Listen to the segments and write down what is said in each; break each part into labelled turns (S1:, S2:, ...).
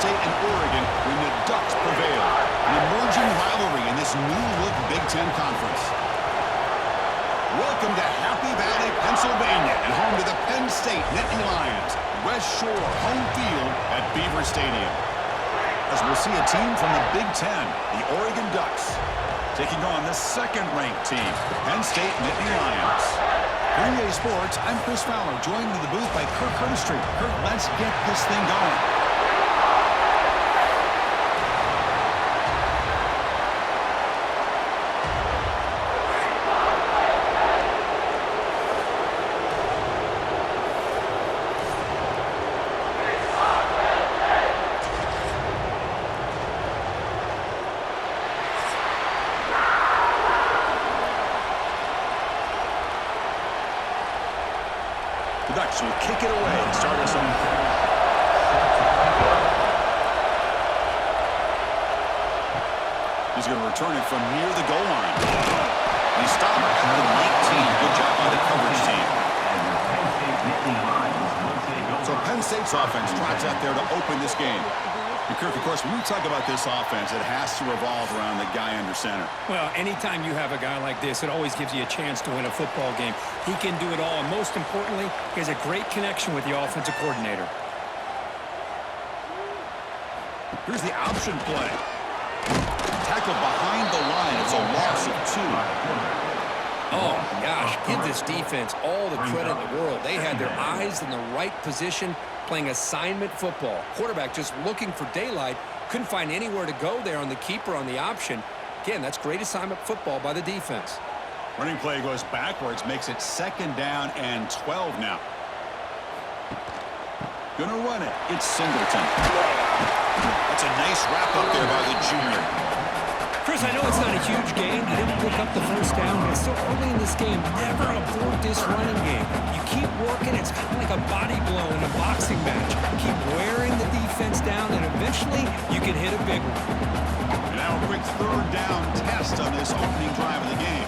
S1: State and Oregon when the Ducks prevail. An emerging rivalry in this new-look Big Ten Conference. Welcome to Happy Valley, Pennsylvania, and home to the Penn State Nittany Lions. West Shore home field at Beaver Stadium. As we'll see a team from the Big Ten, the Oregon Ducks, taking on the second-ranked team, Penn State Nittany Lions. For EA Sports, I'm Chris Fowler, joined in the booth by Kirk Herbstreit. Kirk, let's get this thing going. The Ducks will kick it away and start us on. He's going to return it from near the goal line. He stopped at the 19. Good job by the coverage team. So Penn State's offense trots out there to open this game. And Kirk, of course, when we talk about this offense, it has to revolve around the guy under center.
S2: Well, anytime you have a guy like this, it always gives you a chance to win a football game. He can do it all, and most importantly, he has a great connection with the offensive coordinator.
S1: Here's the option play. Tackled behind the line. It's a loss of 2.
S2: Oh, gosh, give this defense all the credit in the world. They had their eyes in the right position, playing assignment football. Quarterback just looking for daylight. Couldn't find anywhere to go there on the keeper on the option. Again, that's great assignment football by the defense.
S1: Running play goes backwards, makes it 2nd down and 12 now. Gonna run it. It's Singleton. That's a nice wrap up there by the junior.
S2: Chris, I know it's not a huge game. You didn't pick up the first down, but it's still early in this game. Never abort this running game. You keep working. It's kind of like a body blow in a boxing match. Keep wearing the defense down, and eventually you can hit a big one.
S1: And now a quick 3rd down test on this opening drive of the game.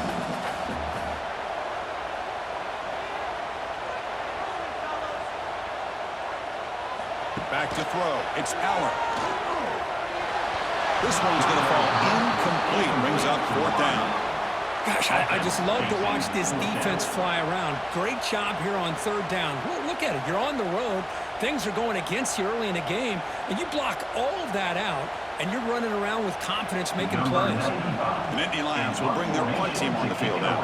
S1: Back to throw. It's Allen. This one's going to fall incomplete. Brings up 4th down.
S2: Gosh, I just love to watch this defense fly around. Great job here on 3rd down. Look at it. You're on the road. Things are going against you early in the game, and you block all of that out, and you're running around with confidence making plays.
S1: The Nittany Lions will bring their punt team on the field now.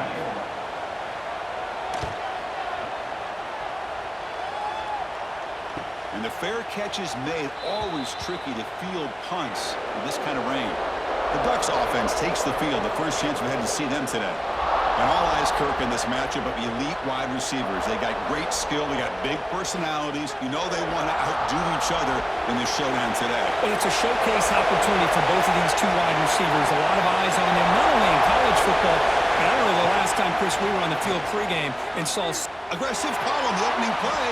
S1: And the fair catch is made. Always tricky to field punts in this kind of rain. The Ducks offense takes the field. The first chance we had to see them today. And all eyes, Kirk, in this matchup of elite wide receivers. They got great skill. They got big personalities. You know they want to outdo each other in this showdown today.
S2: Well, it's a showcase opportunity for both of these 2 wide receivers. A lot of eyes on them, not only in college football, but I don't know the last time, Chris, we were on the field pregame and saw
S1: aggressive call on the opening play.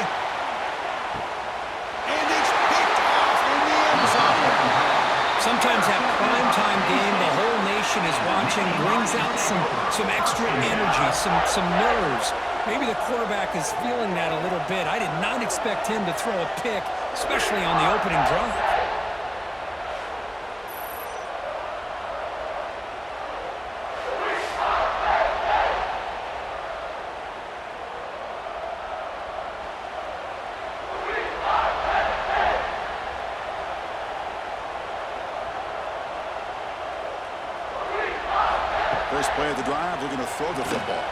S1: And it's picked off in the end zone.
S2: Sometimes that primetime game, the whole nation is watching, brings out some extra energy, some nerves. Maybe the quarterback is feeling that a little bit. I did not expect him to throw a pick, especially on the opening drive.
S1: First play of the drive, looking to throw the football.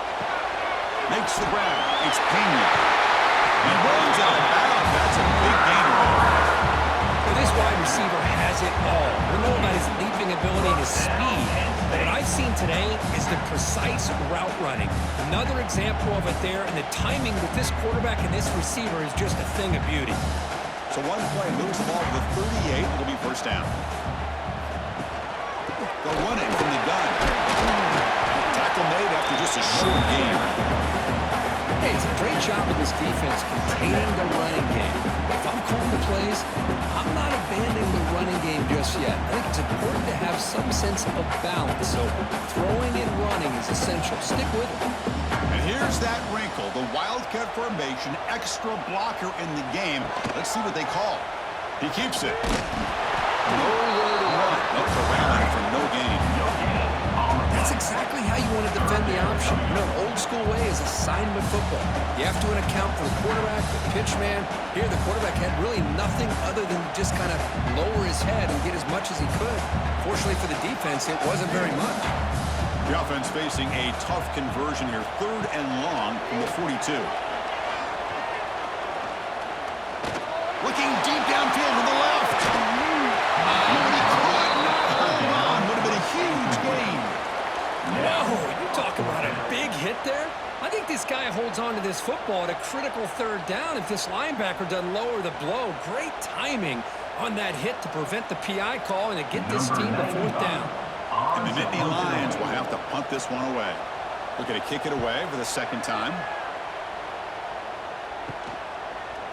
S1: Makes the grab. It's Penn. He runs out of bounds. That's a big gain.
S2: Well, this wide receiver has it all. We know about his leaping ability and his speed. But what I've seen today is the precise route running. Another example of it there, and the timing with this quarterback and this receiver is just a thing of beauty.
S1: So one play moves the ball to the 38. It'll be 1st down. They'll run it from the gun. Tackle made after just a short game.
S2: Hey, it's a great job of this defense containing the running game. If I'm calling the plays, I'm not abandoning the running game just yet. I think it's important to have some sense of balance. So throwing and running is essential. Stick with it.
S1: And here's that wrinkle. The Wildcat formation, extra blocker in the game. Let's see what they call. He keeps it. Nowhere to run. Up for rally for no gain.
S2: That's exactly how you want to defend the option. You know, old school way is assignment football. You have to account for the quarterback, the pitch man. Here, the quarterback had really nothing other than just kind of lower his head and get as much as he could. Fortunately for the defense, it wasn't very much.
S1: The offense facing a tough conversion here. 3rd and long from the 42. Looking deep downfield to the left. Nobody caught. Hold on. Would have been a huge gain.
S2: No, you talk about a big hit there. I think this guy holds on to this football at a critical 3rd down if this linebacker doesn't lower the blow. Great timing on that hit to prevent the PI call and to get this team to 4th down.
S1: And the Nittany Lions will have to punt this one away. Looking to kick it away for the 2nd time.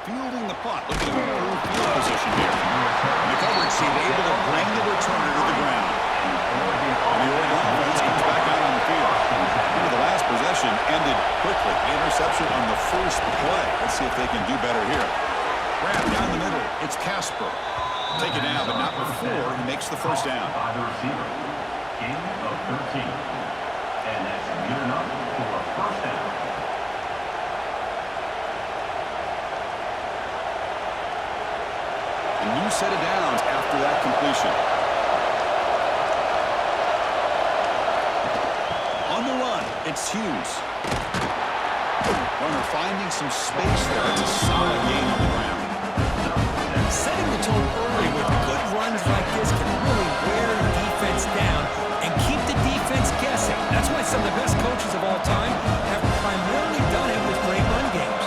S1: Fielding the punt. Looking to improve field position here. And the coverage team able to bring the returner to the ground. And the Oregon offense comes back out on the field. The last possession ended quickly. Interception on the first play. Let's see if they can do better here. Grab down the middle. It's Casper. Take it down, but not before he makes the 1st down.
S3: By the receiver, gain of 13. And that's good enough for a 1st down.
S1: A new set of downs after that completion. On the run, it's Hughes. Runner finding some space there. It's a solid gain on the ground.
S2: Setting the tone early with good runs like this can really wear the defense down and keep the defense guessing. That's why some of the best coaches of all time have primarily done it with great run games.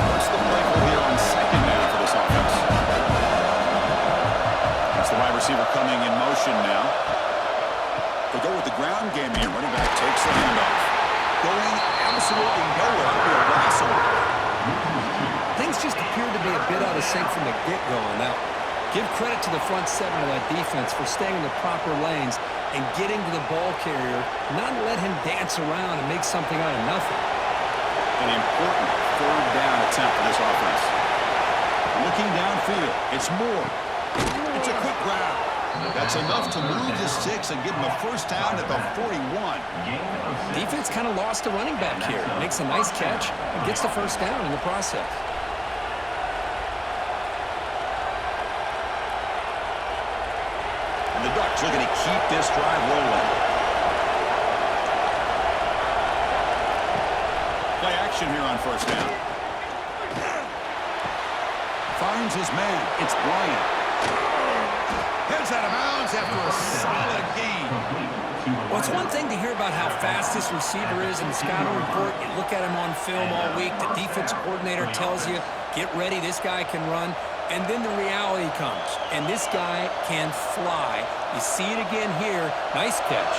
S1: What's the play call here on 2nd down for this offense? That's the wide receiver coming in motion now. They go with the ground game here. Running back takes the handoff. Going absolutely nowhere. It'll be a wrestle.
S2: Things just appeared to be a bit out of sync from the get-go on that one. Give credit to the front 7 of that defense for staying in the proper lanes and getting to the ball carrier, not let him dance around and make something out of nothing.
S1: An important 3rd down attempt for this offense. Looking downfield. It's Moore. It's a quick grab. That's enough to move the sticks and give him a 1st down at the 41.
S2: Defense kind of lost a running back here. Makes a nice catch and gets the 1st down in the process.
S1: And the Ducks looking to keep this drive rolling. Play action here on 1st down. Finds his man. It's Bryant. Heads out of bounds after a solid gain.
S2: Well, it's one thing to hear about how fast this receiver is in the scouting report. You look at him on film all week. The defensive coordinator tells you, get ready, this guy can run. And then the reality comes, and this guy can fly. You see it again here. Nice catch.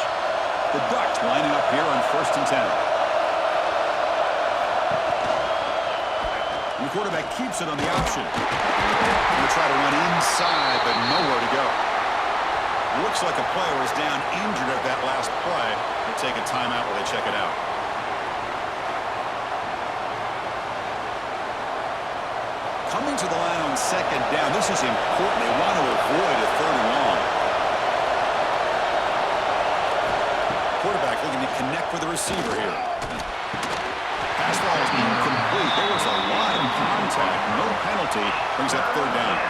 S1: The Ducks lining up here on 1st and 10. And the quarterback keeps it on the option. Going to try to run inside, but nowhere to go. Looks like a player is down injured at that last play. They'll take a timeout while they check it out. Coming to the line on 2nd down. This is important. They want to avoid a 3rd and long. Quarterback looking to connect with the receiver here. Pass ball is incomplete. There was a lot of contact. No penalty. Brings up 3rd down.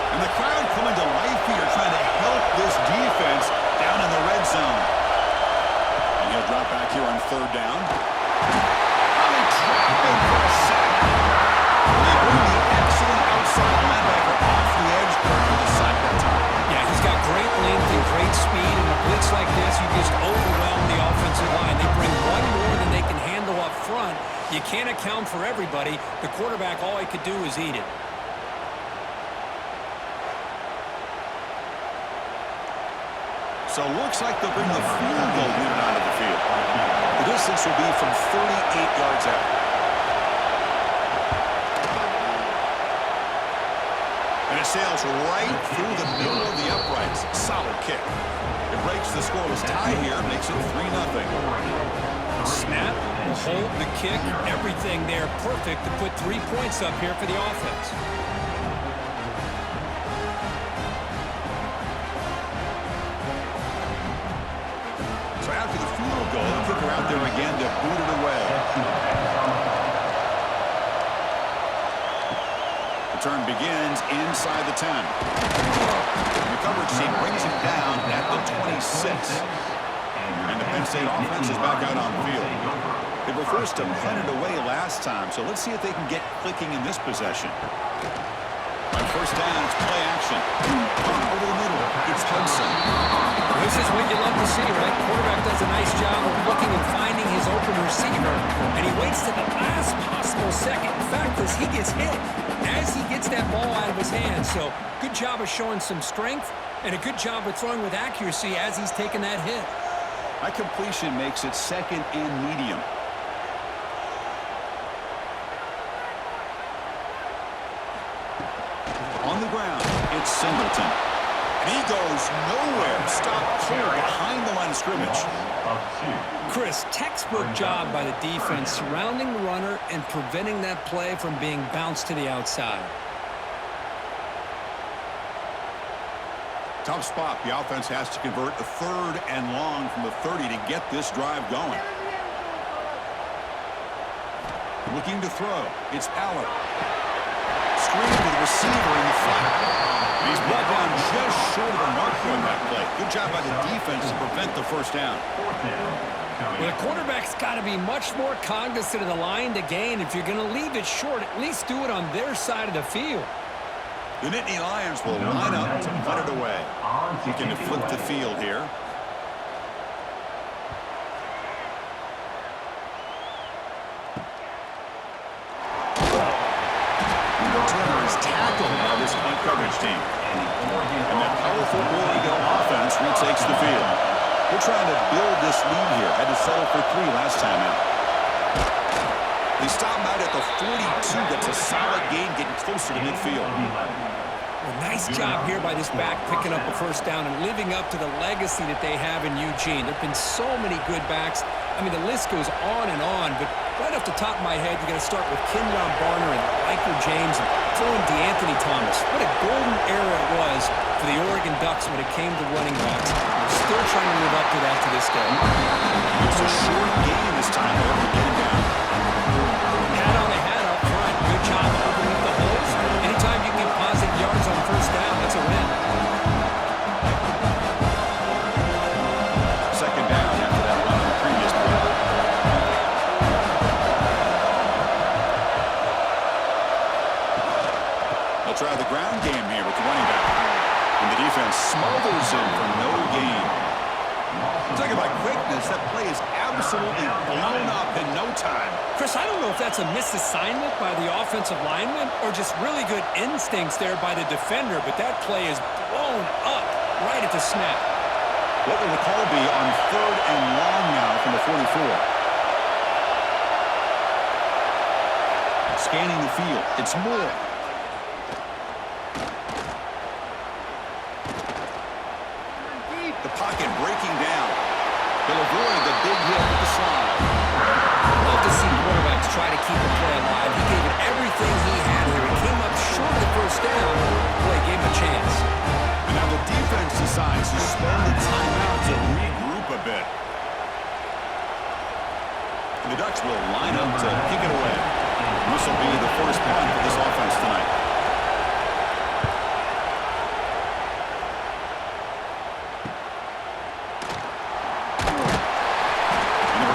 S1: And the crowd coming to life here, trying to help this defense down in the red zone. And he'll drop back here on 3rd down. Oh, he dropped him for a sack. And they bring the excellent outside linebacker off the edge for the sack that time.
S2: Yeah, he's got great length and great speed. And a blitz like this, you just overwhelm the offensive line. They bring one more than they can handle up front. You can't account for everybody. The quarterback, all he could do is eat it.
S1: So it looks like they'll bring the field goal unit onto the field. The distance will be from 38 yards out. And it sails right through the middle of the uprights. Solid kick. It breaks the scoreless tie here, makes it 3-0.
S2: Snap, the hold, the kick, everything there perfect to put 3 points up here for the offense.
S1: So after the field goal, the kicker out there again to boot it away. The turn begins inside the 10. The coverage team brings it down at the 26. And the Penn State offense is back out on the field. They were forced to punt it away last time, so let's see if they can get clicking in this possession. On first down, it's play action. Punt over the middle. It's Hudson.
S2: This is what you love to see, right? Quarterback does a nice job of looking and finding his open receiver, and he waits to the last possible second. In fact, as he gets hit, as he gets that ball out of his hands. So good job of showing some strength and a good job of throwing with accuracy as he's taking that hit.
S1: That completion makes it second and medium. On the ground, it's Singleton. And he goes nowhere. Stopped cold behind the line of scrimmage.
S2: Chris, textbook job by the defense surrounding the runner and preventing that play from being bounced to the outside.
S1: Tough spot. The offense has to convert a 3rd and long from the 30 to get this drive going. Looking to throw. It's Aller. Screen to the receiver in the flat. He's brought down just short of the marker on that play. Good job by the defense to prevent the first down.
S2: Well, the quarterback's got to be much more cognizant of the line to gain. If you're going to leave it short, at least do it on their side of the field.
S1: The Nittany Lions will line up to punt it away. Looking to flip the field here. Turner is tackled by this punt coverage team. And that powerful Oregon offense retakes the field. They're trying to build this lead here. Had to settle for 3 last time out. They stop him out at the 42. That's a solid gain, getting closer to midfield.
S2: Well, nice job here by this back picking up a first down and living up to the legacy that they have in Eugene. There have been so many good backs. I mean, the list goes on and on, but right off the top of my head, you got to start with Kenyon Barner and Michael James and throwing DeAnthony Thomas. What a golden era it was for the Oregon Ducks when it came to running backs. We're still trying to live up to that to this day.
S1: It's a short game this time, however, getting down.
S2: Hat on the hat up front. Good job of opening up the holes. Anytime you can get positive yards on first down, that's a win.
S1: Second down after that run on the previous play. They'll try the ground game here with the running back. And the defense smothers him for no gain. Talking about quickness, that play is absolutely blown up in no time.
S2: Chris, I don't know if that's a misassignment by the offensive lineman or just really good instincts there by the defender, but that play is blown up right at the snap.
S1: What will the call be on 3rd and long now from the 44? Scanning the field. It's Moore. The pocket breaking down. They'll avoid the big hit with the slide.
S2: Love to see quarterbacks try to keep the play alive. He gave it everything he had here. He came up short of the first down. Boy, gave him a chance.
S1: And now the defense decides to spend the timeout to regroup a bit. And the Ducks will line up to kick it away. This will be the first punt for this offense tonight.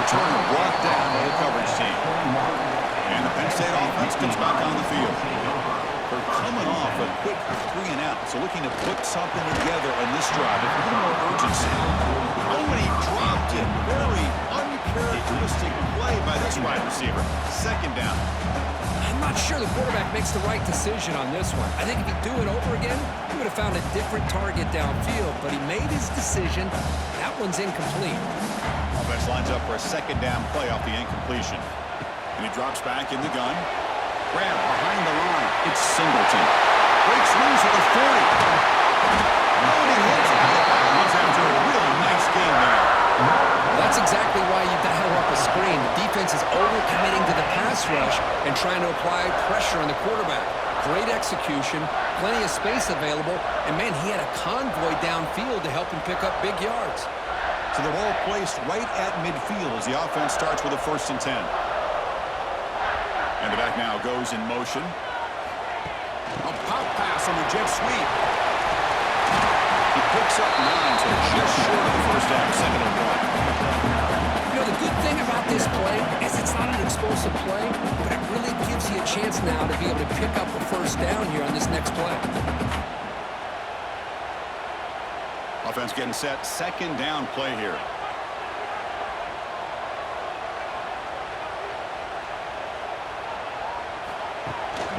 S1: Turner brought down by the coverage team. And the Penn State offense comes back on the field. They're coming off a quick 3 and out, so looking to put something together on this drive with a little more urgency. Oh, and he dropped it. Very uncharacteristic play by this wide receiver. Second down.
S2: I'm not sure the quarterback makes the right decision on this one. I think if he'd do it over again, he would have found a different target downfield, but he made his decision. That one's incomplete.
S1: Offense lines up for a second down play off the incompletion. And he drops back in the gun. Grab behind the line. It's Singleton. Breaks loose at the 40. Oh, and he hits it. He's after a real
S2: defense is overcommitting to the pass rush and trying to apply pressure on the quarterback. Great execution, plenty of space available, and, man, he had a convoy downfield to help him pick up big yards.
S1: So the ball placed right at midfield as the offense starts with a 1st and 10. And the back now goes in motion. A pop pass on the jet sweep. He picks up 9, so just short of the 1st down, 2nd and 1.
S2: You know, the good thing about this play is it's not an explosive play, but it really gives you a chance now to be able to pick up a 1st down here on this next play.
S1: Offense getting set, 2nd down play here.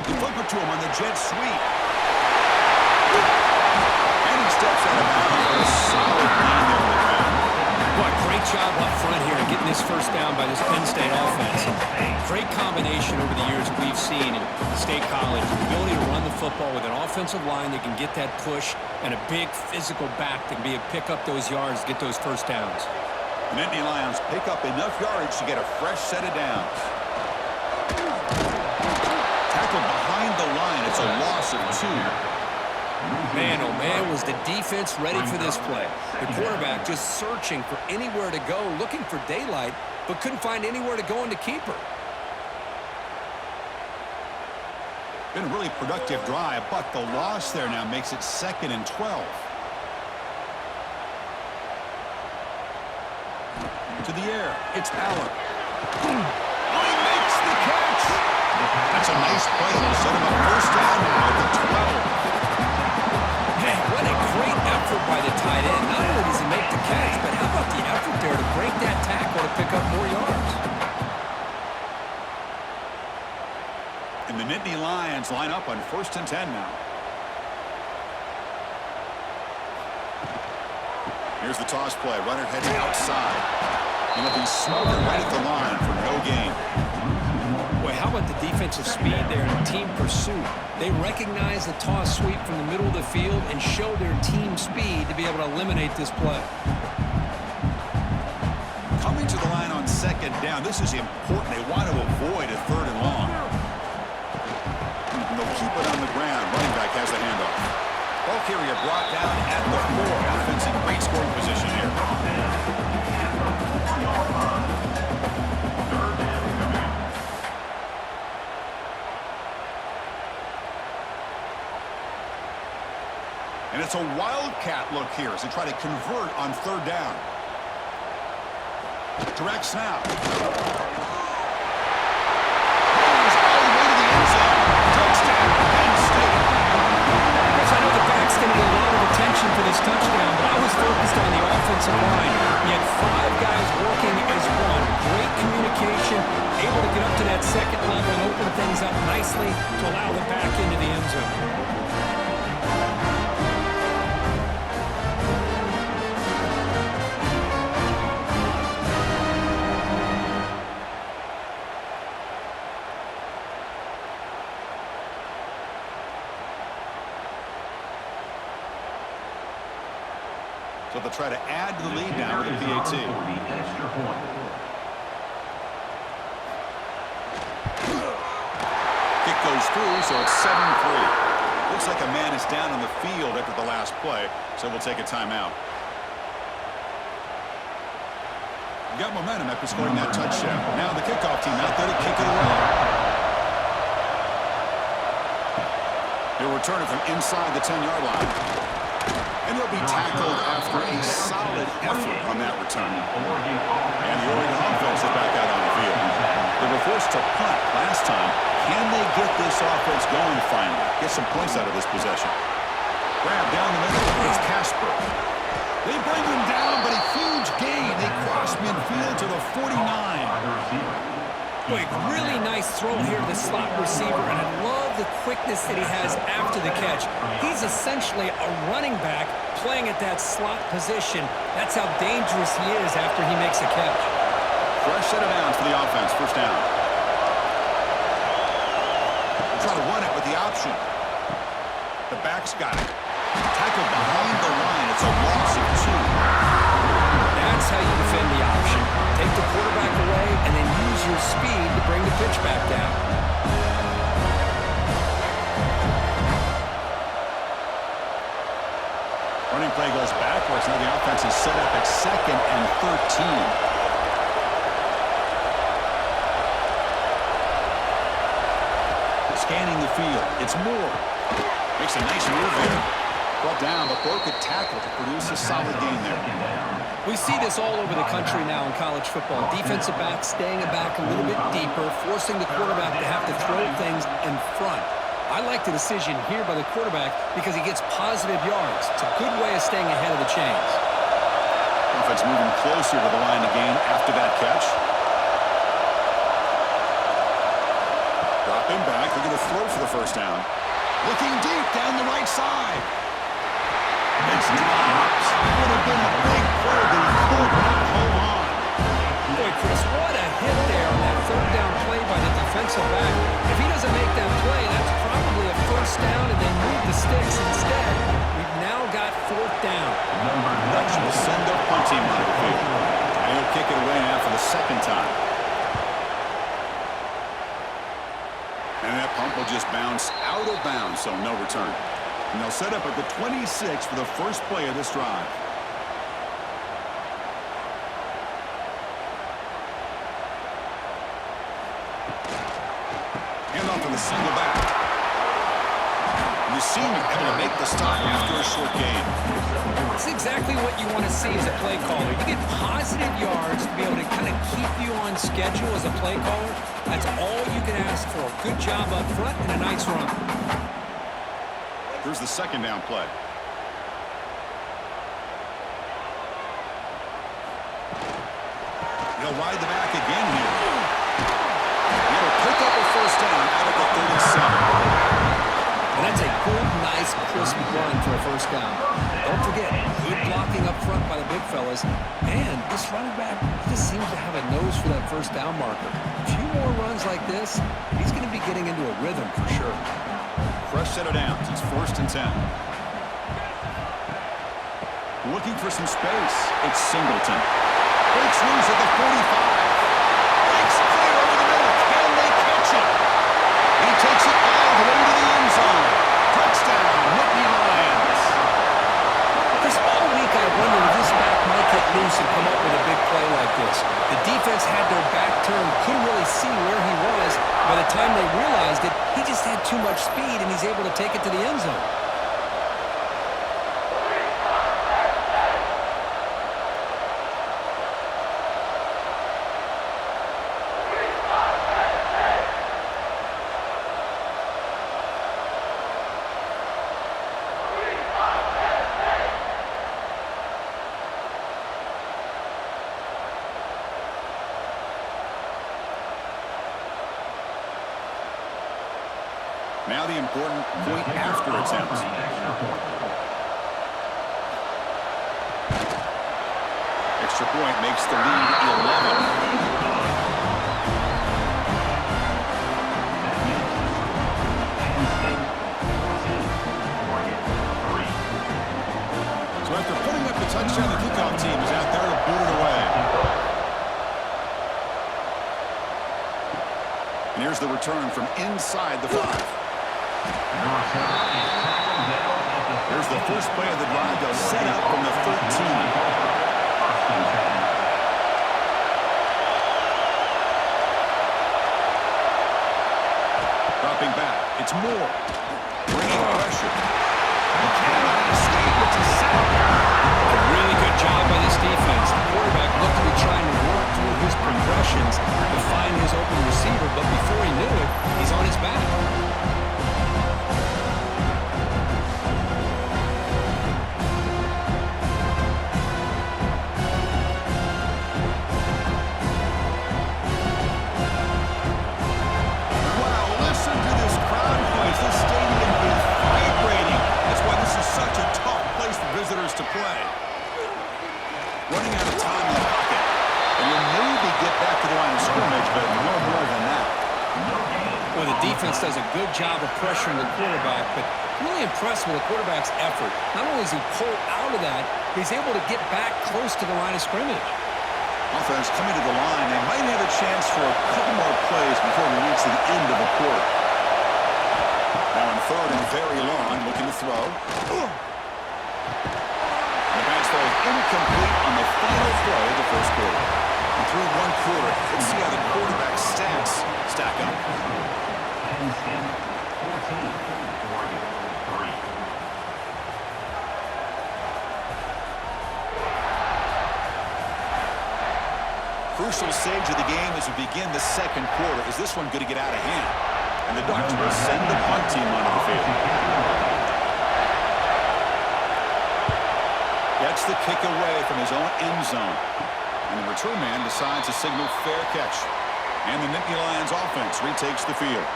S1: They flip it to him on the jet sweep. And he steps out of bounds for a solid gain there on the ground.
S2: Boy, great job up front here in getting this 1st down by this Penn State offense. Great combination over the years that we've seen in State College. The ability to run the football with an offensive line that can get that push and a big physical back that can be able to pick up those yards, get those 1st downs.
S1: The Nittany Lions pick up enough yards to get a fresh set of downs. Tackled behind the line. It's a loss of 2.
S2: Man, oh man, was the defense ready for this play. The quarterback just searching for anywhere to go, looking for daylight, but couldn't find anywhere to go in the keeper.
S1: Been a really productive drive, but the loss there now makes it 2nd and 12. To the air, it's Allen. Oh, he makes the catch! That's a nice play. Set him up 1st down now at the 12.
S2: Man, what a great effort by the tight end. Not only does he make the catch, but how about the effort there to break that tackle to pick up more yards?
S1: And the Nittany Lions line up on 1st and 10 now. Here's the toss play. Runner heading outside. And he'll be smothered right at the line for no gain.
S2: Boy, how about the defensive speed there and the team pursuit? They recognize the toss sweep from the middle of the field and show their team speed to be able to eliminate this play.
S1: Coming to the line on 2nd down. This is important. They want to avoid a 3rd and long. And they'll keep it on the ground. Running back has the handoff. Ball carrier brought down at the 4. Offense in great scoring position here. And it's a wildcat look here as they try to convert on 3rd down. Direct snap. Moves all the way to the end zone. Touchdown, Penn State.
S2: Yes, I know the back's going to get a lot of attention for this touchdown, but I was focused on the offensive line. You had 5 guys working as one. Great communication, able to get up to that 2nd level and open things up nicely to allow the back into the end zone.
S1: So they'll try to add to the lead now with a PAT. Kick goes through, so it's 7-3. Looks like a man is down on the field after the last play, so we'll take a timeout. Got momentum after scoring that touchdown. Now the kickoff team out there to kick it away. He'll return it from inside the 10-yard line. And he'll be tackled after a solid effort on that return. And the Oregon offense is back out on the field. They were forced to punt last time. Can they get this offense going finally? Get some points out of this possession. Grab down the middle. It's Casper. They bring him down, but a huge gain. They cross midfield to the 49.
S2: Boy, really nice throw here to the slot receiver, and I love the quickness that he has after the catch. He's essentially a running back playing at that slot position. That's how dangerous he is after he makes a catch.
S1: Fresh set of downs for the offense. 1st down. They'll try to run it with the option. The back's got it. Tackled behind the line. It's a loss of 2.
S2: That's how you defend the option. Take the quarterback away and then use your pitch back down.
S1: Running play goes backwards. Now the offense is set up at 2nd and 13. Scanning the field. It's Moore. Makes a nice move there. Brought down, but broke a tackle to produce a solid gain there.
S2: We see this all over the country now in college football. Defensive backs staying back a little bit deeper, forcing the quarterback to have to throw things in front. I like the decision here by the quarterback because he gets positive yards. It's a good way of staying ahead of the chains.
S1: Offense moving closer to the line to gain after that catch. Dropping back, looking to throw for the first down. Looking deep down the right side. It's dropped. Would have been a big play, but he could not hold on.
S2: Boy, Chris, what a hit there on that third down play by the defensive back. If he doesn't make that play, that's probably a first down, and they move the sticks instead. We've now got 4th down.
S1: Dutch will send their punt team on the field. And he'll kick it away now for the 2nd time. And that punt will just bounce out of bounds, so no return. And they'll set up at the 26 for the first play of this drive. Hand off to the single back. And the senior able to make the stop after a short gain.
S2: That's exactly what you want to see as a play caller. You get positive yards to be able to kind of keep you on schedule as a play caller. That's all you can ask for. Good job up front and a nice run.
S1: Here's the 2nd down play. He'll ride the back again here. He'll pick up a first down out of the 37.
S2: And that's a good, nice, crisp run for a first down. Don't forget, good blocking up front by the big fellas. And this running back just seems to have a nose for that first down marker. A few more runs like this, he's going to be getting into a rhythm for sure.
S1: Fresh set of downs. It's 1st and 10. Looking for some space. It's Singleton. Breaks loose at the 45. Breaks clear over the middle. Can they catch it? He takes it all the way to the end zone. Touchdown, Nittany Lions.
S2: This all week I wondered if this back might get loose and come up with a big play like this. The defense had their back turned, couldn't really see where he was. By the time they realized it, he just had too much speed, and he's able to take it to the end zone.
S1: Now the important point after attempt. Extra point makes the lead 11. So after putting up the touchdown, the kickoff team is out there to boot it away. And here's the return from inside the 5. Here's the first play of the drive. They'll set up from the 13. Dropping back. It's Moore. Bringing pressure. He cannot escape. It's a sack.
S2: A really good job by this defense. The quarterback looked to be trying to work through his progressions to find his open receiver, but before he knew it, he's on his back.
S1: To play. Running out of time in the pocket. And you'll maybe get back to the line of scrimmage, but no more than that.
S2: Well, the defense does a good job of pressuring the quarterback, but really impressed with the quarterback's effort. Not only is he pulled out of that, he's able to get back close to the line of scrimmage.
S1: Offense coming to the line. They might have a chance for a couple more plays before we reach the end of the quarter. Now on third and very long, looking to throw. The pass throw is incomplete on the final throw of the first quarter. And through one quarter, let's see how the quarterback stats stack up.
S3: Penn State, 14. Oregon, 3.
S1: Crucial stage of the game as we begin the second quarter. Is this one going to get out of hand? And the Ducks will send the punt team onto the field. Gets the kick away from his own end zone. And the return man decides to signal fair catch. And the Nittany Lions offense retakes the field.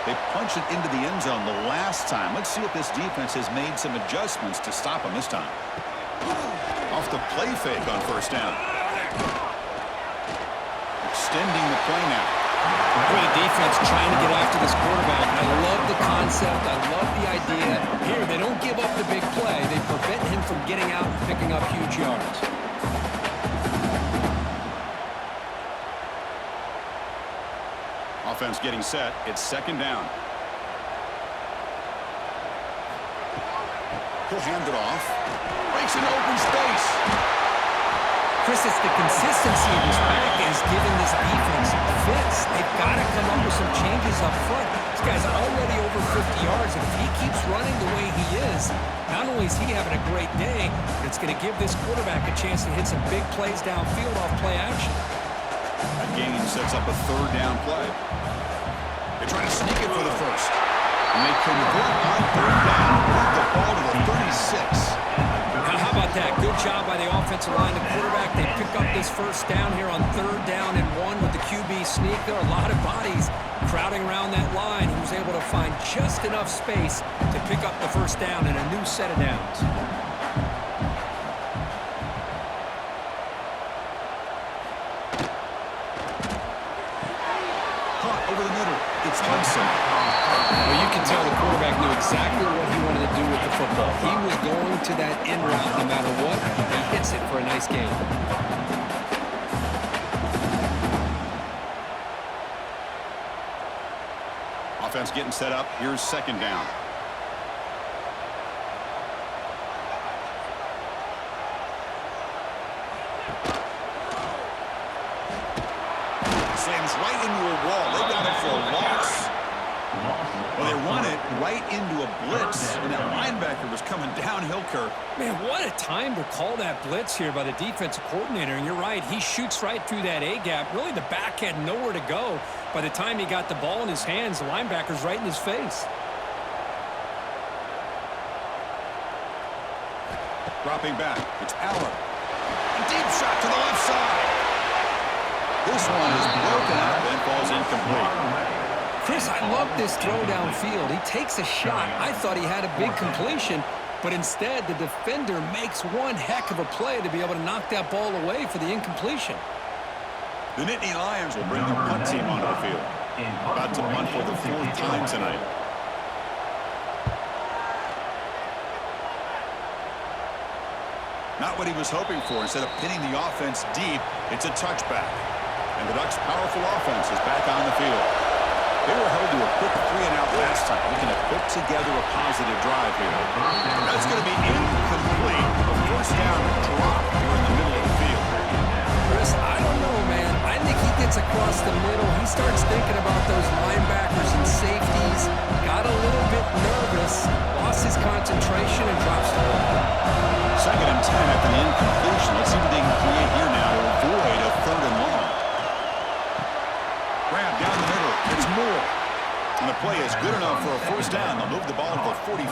S1: They punch it into the end zone the last time. Let's see if this defense has made some adjustments to stop them this time. Off the play fake on first down. Extending the play now.
S2: Great defense trying to get after this quarterback. I love the concept. I love the idea. Here, they don't give up the big play. They prevent him from getting out and picking up huge yards.
S1: Offense getting set. It's second down. He'll hand it off. Breaks an open space.
S2: Chris, it's the consistency of this back is giving this defense fits. They've got to come up with some changes up front. This guy's already over 50 yards, and if he keeps running the way he is, not only is he having a great day, but it's going to give this quarterback a chance to hit some big plays downfield off play action.
S1: That gain sets up a third down play. They try to sneak it for the first. And they convert on third down. Move the ball to the 36.
S2: Now, how about that? Good job by the offensive line. The quarterback, they pick up this first down here on third down and 1 with the QB sneak. There are a lot of bodies crowding around that line. He was able to find just enough space to pick up the first down and a new set of downs.
S1: Caught over the middle. It's Hudson.
S2: Well, you can tell the quarterback knew exactly what he wanted to do with the football. He was going to that in route no matter what. He hits it for a nice gain.
S1: Offense getting set up. Here's second down. Slams right into a wall. They got it for a loss. Well, they run it right into a blitz, and that linebacker was coming downhill, Kirk.
S2: Man, what a time to call that blitz here by the defensive coordinator. And you're right, he shoots right through that A-gap. Really, the back had nowhere to go. By the time he got the ball in his hands, the linebacker's right in his face.
S1: Dropping back, it's Allen. A deep shot to the left side. This one is broken up and falls incomplete.
S2: Chris, I love this throw downfield. He takes a shot. I thought he had a big completion, but instead the defender makes one heck of a play to be able to knock that ball away for the incompletion.
S1: The Nittany Lions will bring their punt team onto the field. About to punt for the 4th time tonight. Not what he was hoping for. Instead of pinning the offense deep, it's a touchback. And the Ducks' powerful offense is back on the field. They were held to a quick 3-and-out last time, looking to put together a positive drive here. That's going to be incomplete. A first down drop here in the middle of the field.
S2: Chris, I don't know, man. I think he gets across the middle. He starts thinking about those linebackers and safeties. Got a little bit nervous, lost his concentration, and drops the ball.
S1: Second and 10 after the incompletion. Let's see what they can create here now to avoid a third and long. Grab down the middle. It's Moore. And the play is good enough for a first down. They'll move the ball to the 44.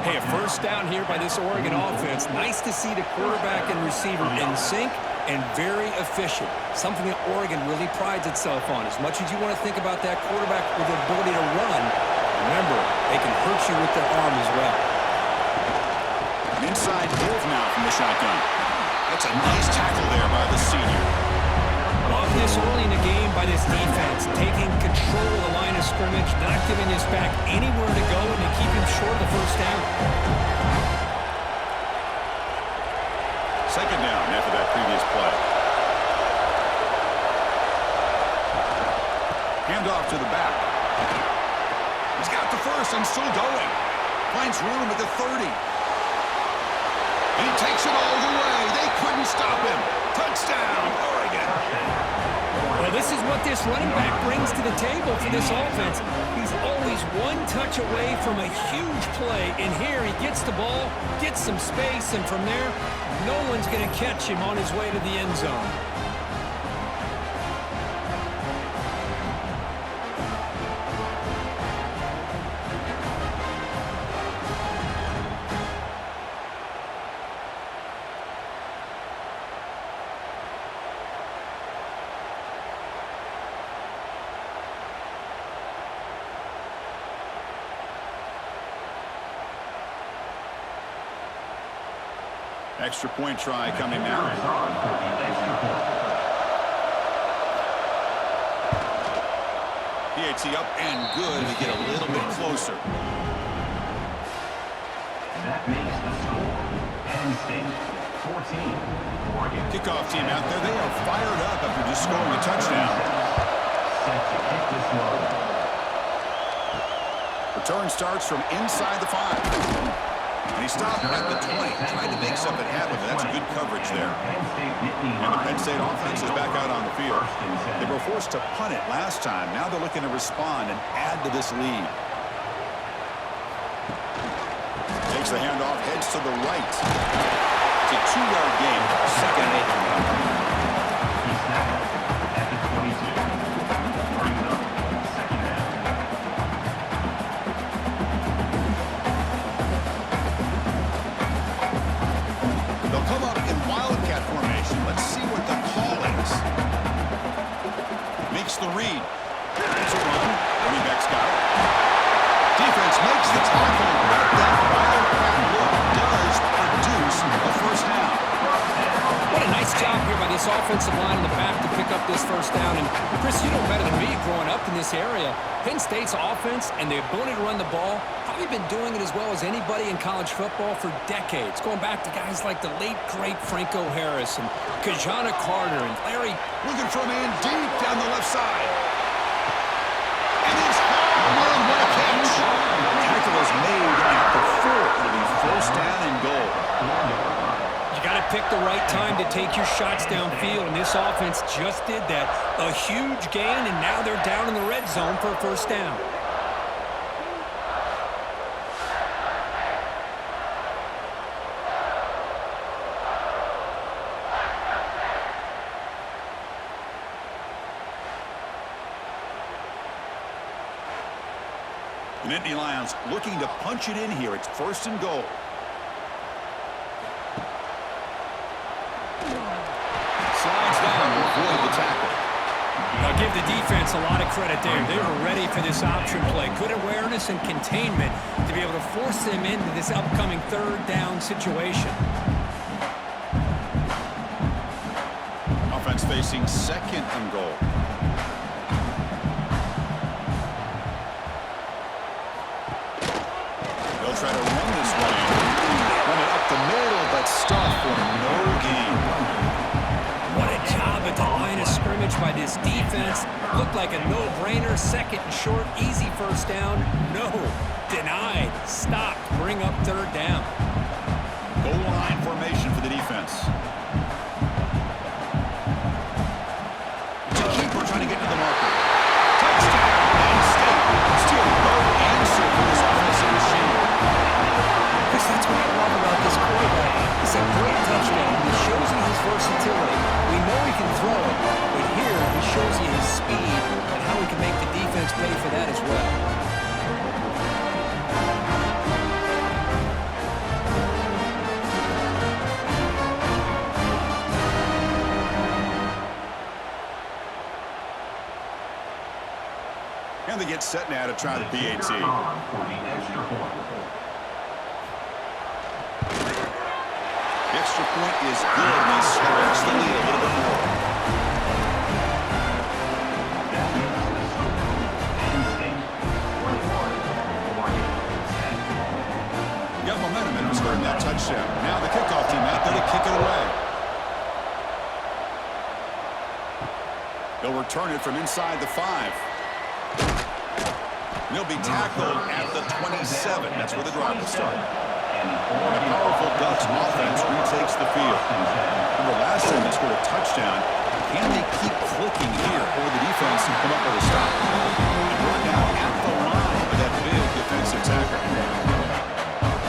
S2: Hey, a first down here by this Oregon offense. Nice to see the quarterback and receiver in sync and very efficient. Something that Oregon really prides itself on. As much as you want to think about that quarterback with the ability to run, remember, they can hurt you with their arm as well.
S1: Inside move now from the shotgun. That's a nice tackle there by the senior.
S2: Love this early in the game by this defense, taking control of the line of scrimmage, not giving this back anywhere to go, and to keep him short of the first down. Second down after that previous play.
S1: off to the back. He's got the first and still going. Finds room at the 30. And he takes it all the way. They couldn't stop him. Touchdown, Oregon.
S2: Well, this is what this running back brings to the table for this offense. He's always one touch away from a huge play. And here he gets the ball, gets some space, and from there, no one's going to catch him on his way to the end zone.
S1: Extra point try coming now. PAT up and good to get a little bit closer.
S3: That makes the score. Penn State 14. Oregon.
S1: Kickoff team out there. They are fired up after just scoring a touchdown.
S3: Set to kick this one.
S1: Return starts from inside the 5. And he stopped at the 20, trying to make something happen. That's good coverage there. And the Penn State offense is back out on the field. They were forced to punt it last time. Now they're looking to respond and add to this lead. Takes the handoff, heads to the right. It's a 2-yard gain, second and 8.
S3: He's now at the 22. Brings up second down.
S1: They'll come up in wildcat formation. Let's see what the call is. Makes the read. It's a run. Running back's got it. Defense makes the tackle. But that wildcat look does produce a first down.
S2: What a nice job here by this offensive line in the back to pick up this first down. And Chris, you know better than me growing up in this area. Penn State's offense and the ability to run the ball, probably been doing it as well as anybody in college football for decades. Going back to guys like the late, great Franco Harris and Kajana Carter and Larry.
S1: Looking for a man deep down the left side. And it's man, what a catch. Tackle is made at the 4. It'll be first down and goal.
S2: You got to pick the right time to take your shots downfield, and this offense just did that. A huge gain, and now they're down in the red zone for a first down.
S1: The Nittany Lions looking to punch it in here. It's first and goal. Slides down to avoid the tackle.
S2: I'll give the defense a lot of credit there. They were ready for this option play. Good awareness and containment to be able to force them into this upcoming third down situation.
S1: Offense facing second and goal. They'll try to run this one. Run it up the middle, but stuffed for no gain.
S2: What a job at the line of scrimmage by this defense. Looked like a no-brainer. Second and short, easy first down. No, denied, stopped, bring up third down.
S1: Goal line formation for the defense. It's a keeper trying to get to the marker. Touchdown, Penn State. Still no answer for this offensive machine.
S2: Chris, that's what I love about this quarterback. It's a great touchdown. He shows you his versatility. We know he can throw it, but here he shows you his speed and how he can make the defense pay for that as well.
S1: And they get set now to try the PAT.
S3: For the extra point.
S1: The extra point is good, and they stretch the lead a little bit more.
S3: That makes the score. Penn State 21. Oregon 10.
S1: Got momentum and was earned that touchdown. Now the kickoff team out there to kick it away. They'll return it from inside the 5. He'll be tackled at the 27. That's where the drive will start. And a powerful Ducks offense retakes the field. Remember, last time they scored a touchdown. Can they keep clicking here, or the defense can come up with a stop? And brought down at the line with that big defensive tackle.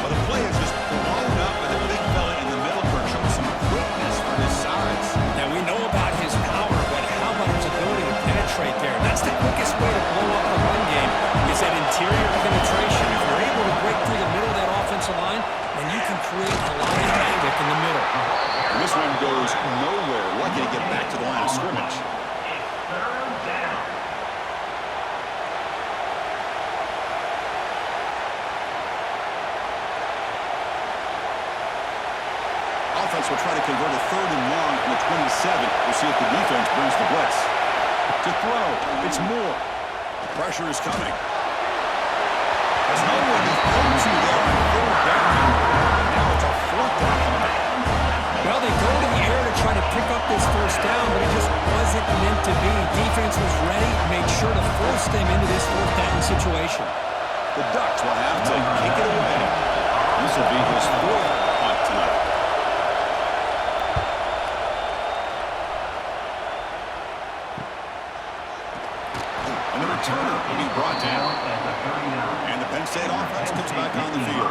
S1: Well, the play is just blown up by the big fella in the middle for showing some quickness for his size.
S2: Now, we know about his power, but how about his ability to penetrate there? That's the quickest way to blow up the run game, is that interior penetration. If you're able to break through the middle of that offensive line, then you can create a lot of havoc in the middle.
S1: And this one goes nowhere. Lucky to get back to the line of scrimmage. Offense will try to convert a 3rd and long from the 27. We'll see if the defense brings the blitz. To throw, it's Moore. Pressure is coming. There's nowhere to go to there on 4th down. Now it's a 4th down coming up.
S2: Well, they go to the air to try to pick up this 1st down, but it just wasn't meant to be. Defense was ready, made sure to force them into this 4th down situation.
S1: The Ducks will have to kick it away. This will be his 4th punt tonight. And the returner will be brought down. And the Penn State offense comes back on the field.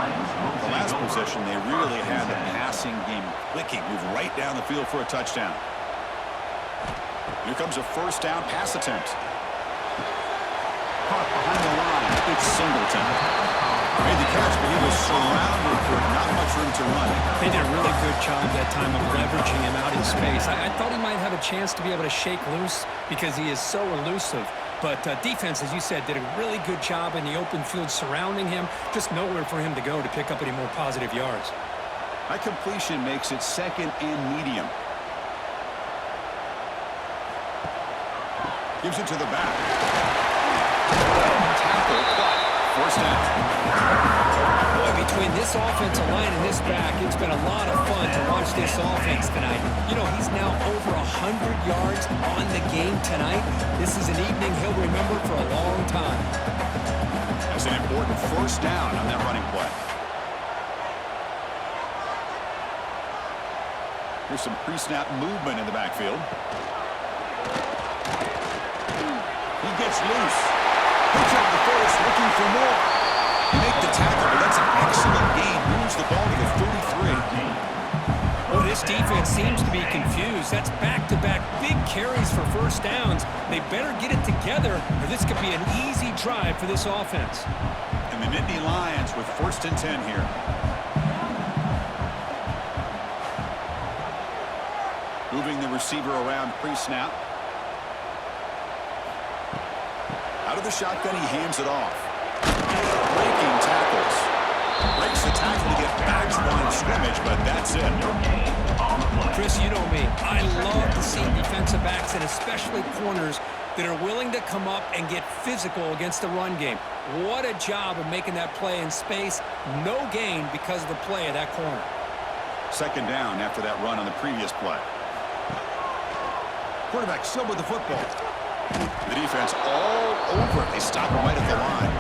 S1: The last possession, they really had the passing game clicking. Move right down the field for a touchdown. Here comes a 1st down pass attempt. Caught behind the line. It's Singleton. Made the catch, but he was surrounded for not much room to run.
S2: They did a really good job that time of leveraging him out in space. I thought he might have a chance to be able to shake loose because he is so elusive. But defense, as you said, did a really good job in the open field surrounding him. Just nowhere for him to go to pick up any more positive yards.
S1: That completion makes it 2nd and medium. Gives it to the back. Tackle, but 1st down.
S2: Boy, between this offensive line and this back, it's been a lot of fun to watch this offense tonight. You know, he's now over 100 yards on the game tonight. This is an evening he'll remember for a long time.
S1: That's an important 1st down on that running play. Here's some pre-snap movement in the backfield. He gets loose. Pitch on the first, looking for more. They make the tackle, but that's an excellent gain. Moves the ball to the 33.
S2: Well, this defense seems to be confused. That's back-to-back big carries for 1st downs. They better get it together, or this could be an easy drive for this offense.
S1: And the Nittany Lions with 1st and 10 here. Moving the receiver around pre-snap. Out of the shotgun, he hands it off. Breaking tackles. Breaks the tackle to get back to the line of scrimmage, but that's it.
S2: Chris, you know me. I love to see defensive backs, and especially corners, that are willing to come up and get physical against the run game. What a job of making that play in space. No gain because of the play of that corner.
S1: 2nd down after that run on the previous play. Quarterback still with the football. The defense all over it. They stop him right at the line.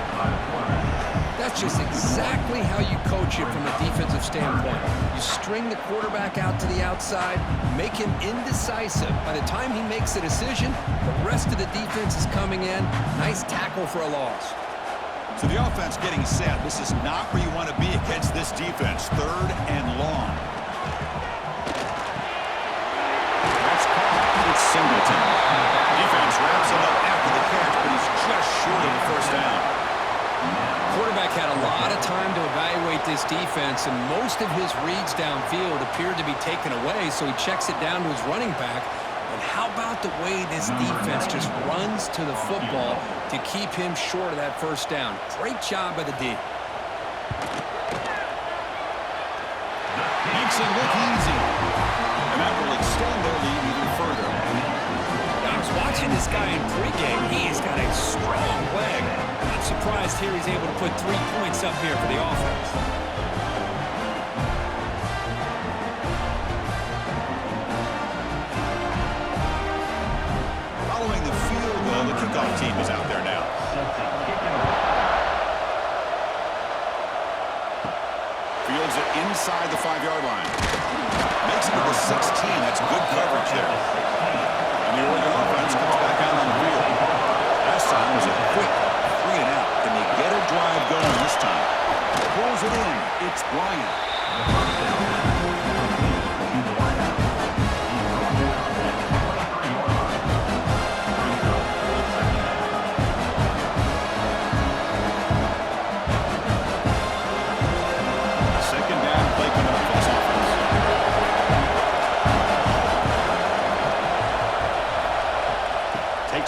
S2: That's just exactly how you coach it from a defensive standpoint. You string the quarterback out to the outside, make him indecisive. By the time he makes a decision, the rest of the defense is coming in. Nice tackle for a loss.
S1: So the offense getting set. This is not where you want to be against this defense. 3rd and long. That's caught. It's Singleton. Defense wraps him up after the catch, but he's just short of the 1st down.
S2: Quarterback had a lot of time to evaluate this defense, and most of his reads downfield appeared to be taken away, so he checks it down to his running back. And how about the way this defense just runs to the football to keep him short of that 1st down? Great job by the D.
S1: Makes it look easy. And that will extend their lead even further.
S2: I was watching this guy in pregame. He's got a strong leg. Not surprised here he's able to put 3 points up here for the offense.
S1: Following the field goal, the kickoff team is out there now. inside the 5-yard line. Makes it to the 16. That's good coverage there. And the Oregon offense comes back out on the field. Last time was a quick 3 and out. Can they get a drive going this time? Pulls it in. It's Bryant.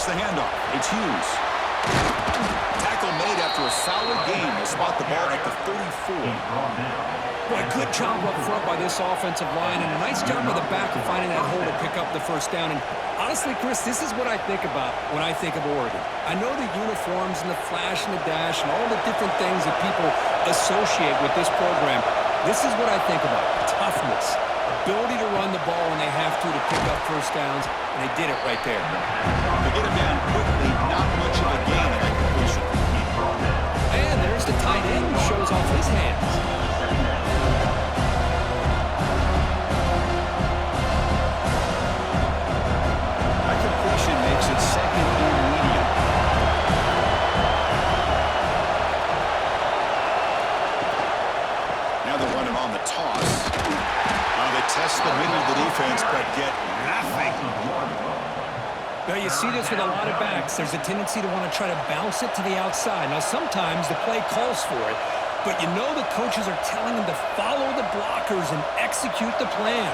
S1: The handoff. It's Hughes. Tackle made after a solid gain. They'll spot the ball at the 34.
S2: Boy, good job up front by this offensive line, and a nice job by the back of finding that hole to pick up the first down. And honestly, Chris, this is what I think about when I think of Oregon. I know the uniforms and the flash and the dash and all the different things that people associate with this program. This is what I think about. Toughness. Ability to run the ball when they have to pick up first downs, and they did it right there.
S1: They get him down quickly, not much of a gain in that completion.
S2: And there's the tight end who shows off his hands.
S1: That completion makes it second and medium. Now they're running on the toss. They test the middle of the defense, but get nothing.
S2: Now, you see this with a lot of backs. There's a tendency to want to try to bounce it to the outside. Now, sometimes the play calls for it, but you know the coaches are telling them to follow the blockers and execute the plan.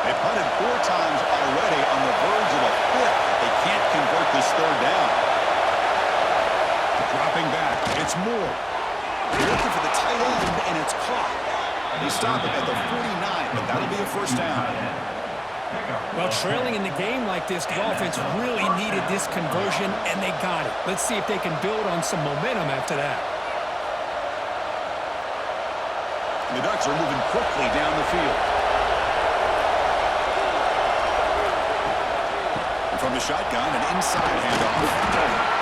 S1: They punted 4 times already on the verge of a 5th. They can't convert this 3rd down. Dropping back. It's Moore. They're looking for the tight end, and it's caught. They stop it at the 49, but that'll be a first down.
S2: Well, trailing in the game like this, the offense really needed this conversion, and they got it. Let's see if they can build on some momentum after that.
S1: The Ducks are moving quickly down the field. And from the shotgun, an inside handoff.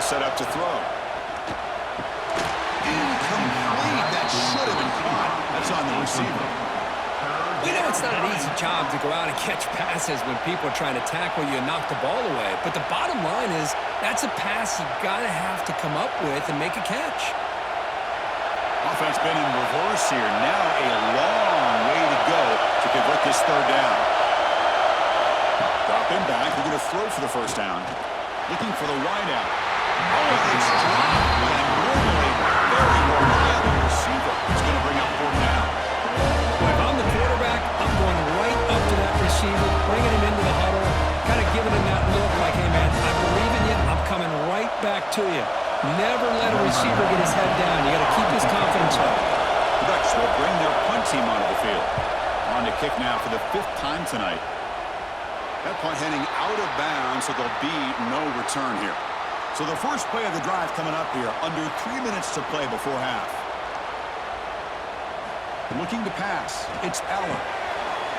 S1: Set up to throw. Incomplete. That should have been caught. That's on the receiver.
S2: We know it's not an easy job to go out and catch passes when people are trying to tackle you and knock the ball away. But the bottom line is that's a pass you got to have to come up with and make a catch.
S1: Offense been in reverse here. Now a long way to go to convert this 3rd down. Drop him back. They're going to throw for the first down. Looking for the wideout. Oh, it's dropped. And normally very reliable receiver. It's going to bring up 4th down.
S2: Well, if I'm the quarterback, I'm going right up to that receiver, bringing him into the huddle, kind of giving him that look like, hey, man, I believe in you. I'm coming right back to you. Never let a receiver get his head down. You got to keep his confidence up.
S1: The Ducks will bring their punt team onto the field. On to kick now for the 5th time tonight. That punt heading out of bounds, so there'll be no return here. So the first play of the drive coming up here, under 3 minutes to play before half. Looking to pass. It's Allen.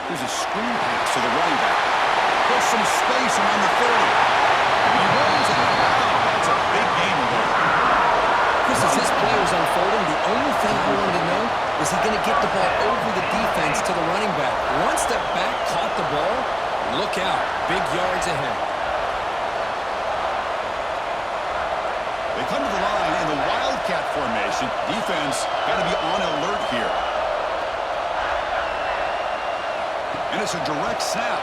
S1: There's a screen pass to the running back. Puts some space around the 30. And he runs it out. That's a big gain away.
S2: Chris, as this play was unfolding, the only thing I wanted to know was he going to get the ball over the defense to the running back. Once the back caught the ball, look out. Big yards ahead.
S1: They come to the line in the Wildcat formation. Defense got to be on alert here. And it's a direct snap.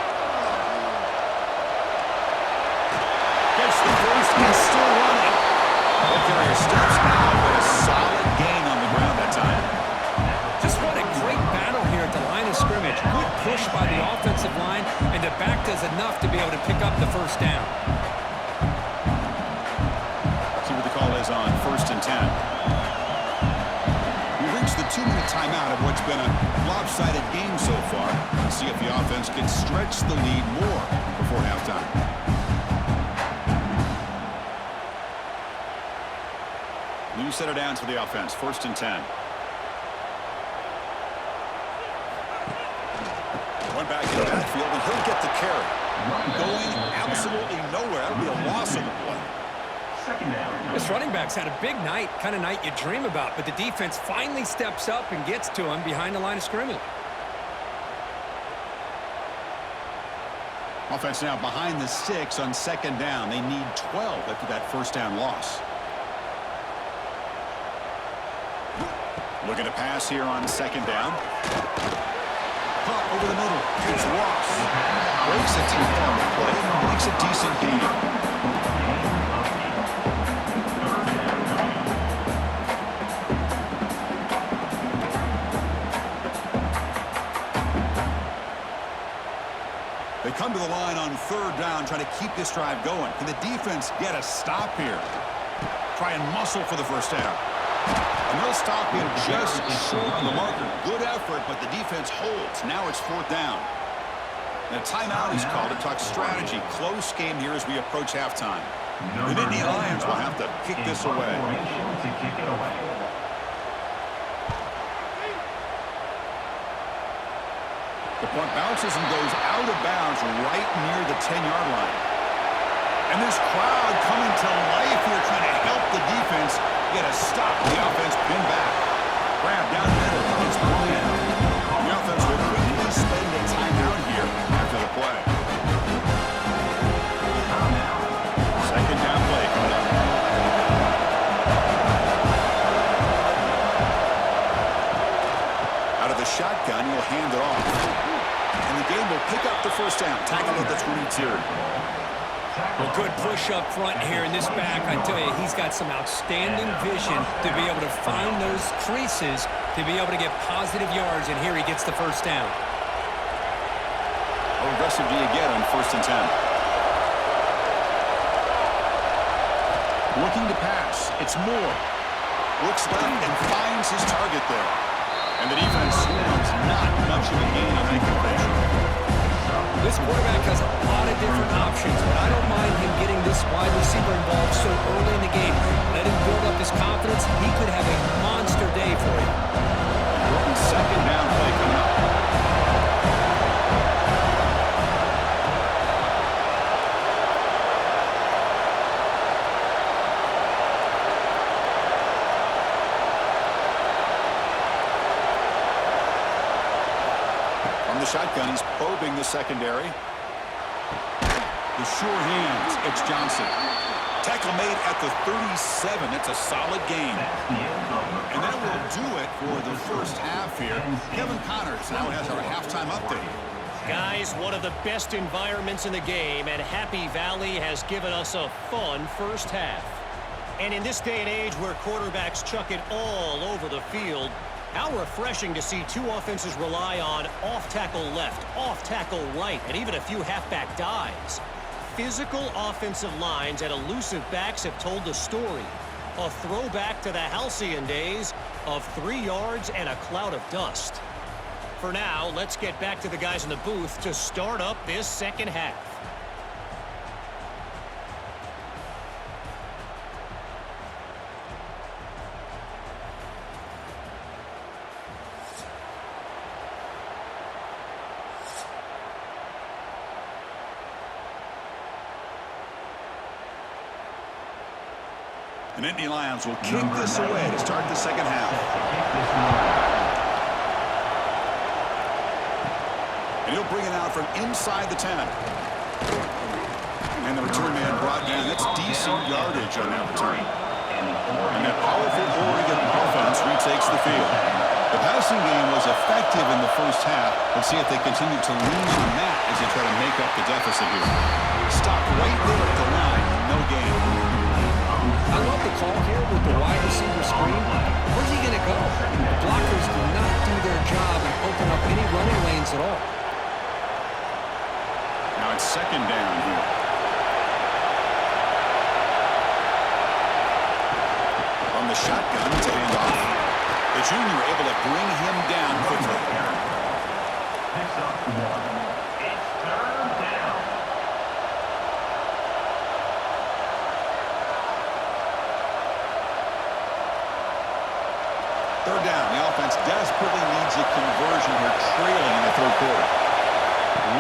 S1: Gets the first and still running. The carrier steps out with a solid gain on the ground that time.
S2: Just what a great battle here at the line of scrimmage. Good push by the offensive line, and the back does enough to be able to pick up the first down.
S1: On 1st and 10. We reached the 2-minute timeout of what's been a lopsided game so far. Let's see if the offense can stretch the lead more before halftime. New set it down for the offense. 1st and 10. One back in the backfield, and he'll get the carry. Going absolutely nowhere. That'll be a loss of the play.
S2: This running back's had a big night, kind of night you dream about, but the defense finally steps up and gets to him behind the line of scrimmage.
S1: Offense now behind the 6 on 2nd down. They need 12 after that 1st down loss. Looking to pass here on 2nd down. Caught over the middle. It's Ross. Breaks a tackle on the play. Makes a decent gain. They come to the line on 3rd down, trying to keep this drive going. Can the defense get a stop here? Try and muscle for the 1st down. And they'll stop him just short of the marker. Good effort, but the defense holds. Now it's 4th down. And a timeout is called to talk strategy. Close game here as we approach halftime. The Nittany Lions will have to kick this away. The punt bounces and goes out of bounds right near the 10-yard line. And this crowd coming to life here trying to help the defense get a stop. The offense pinned back. Grab down the middle. It's Brian. The offense will quickly spend a timeout here after the play. 2nd down play coming up. Out of the shotgun, he'll hand it off. And the game will pick up the 1st down. Tackle at the 22.
S2: Well, good push up front here in this back. I tell you, he's got some outstanding vision to be able to find those creases, to be able to get positive yards, and here he gets the 1st down.
S1: How aggressive do you get on 1st and 10? Looking to pass. It's Moore. Looks left and finds his target there. And the defense has not much of a gain on that completion.
S2: This quarterback has a lot of different options, but I don't mind him getting this wide receiver involved so early in the game. Let him build up his confidence. He could have a monster day for you.
S1: Important 2nd down play coming up. The shotgun, he's probing the secondary. The sure hands, it's Johnson. Tackle made at the 37. It's a solid gain. And that will do it for the 1st half here. Kevin Connors now has our halftime update.
S4: Guys, one of the best environments in the game, and Happy Valley has given us a fun 1st half. And in this day and age where quarterbacks chuck it all over the field, how refreshing to see 2 offenses rely on off-tackle left, off-tackle right, and even a few halfback dives. Physical offensive lines and elusive backs have told the story. A throwback to the halcyon days of 3 yards and a cloud of dust. For now, let's get back to the guys in the booth to start up this 2nd half.
S1: The Nittany Lions will kick this away to start the 2nd half. And he'll bring it out from inside the 10. And the return man brought down. That's decent yardage on that return. And that powerful Oregon offense retakes the field. The passing game was effective in the 1st half. Let's see if they continue to lean on that as they try to make up the deficit here. Stop right there at the line. No gain.
S2: I love the call here with the wide receiver screen. Where's he going to go? The blockers do not do their job and open up any running lanes at all.
S1: Now it's 2nd down here. On the shotgun to hand off. The junior able to bring him down quickly.
S3: Picks up 1. It's third down.
S1: Third down. The offense desperately needs a conversion here, trailing in the third quarter.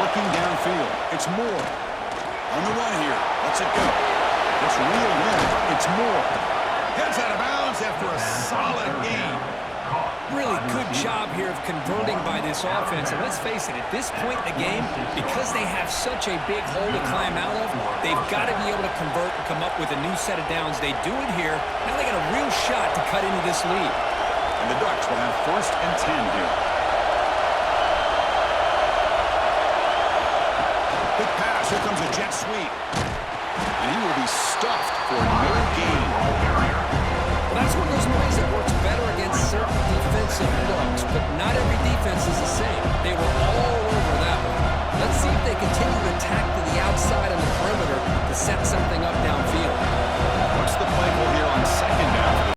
S1: Looking downfield. It's Moore. On the run here. Lets it go. It's real wind. It's Moore. Gets out of bounds after a solid game.
S2: Really good job here of converting by this offense. And let's face it, at this point in the game, because they have such a big hole to climb out of, they've got to be able to convert and come up with a new set of downs. They do it here. Now they got a real shot to cut into this lead.
S1: And the Ducks will have 1st and 10 here. Big pass. Here comes a jet sweep. And he will be stuffed for no gain.
S2: Well, that's one of those plays that works better against certain defensive looks, but not every defense is the same. They were all over that one. Let's see if they continue to attack to the outside on the perimeter to set something up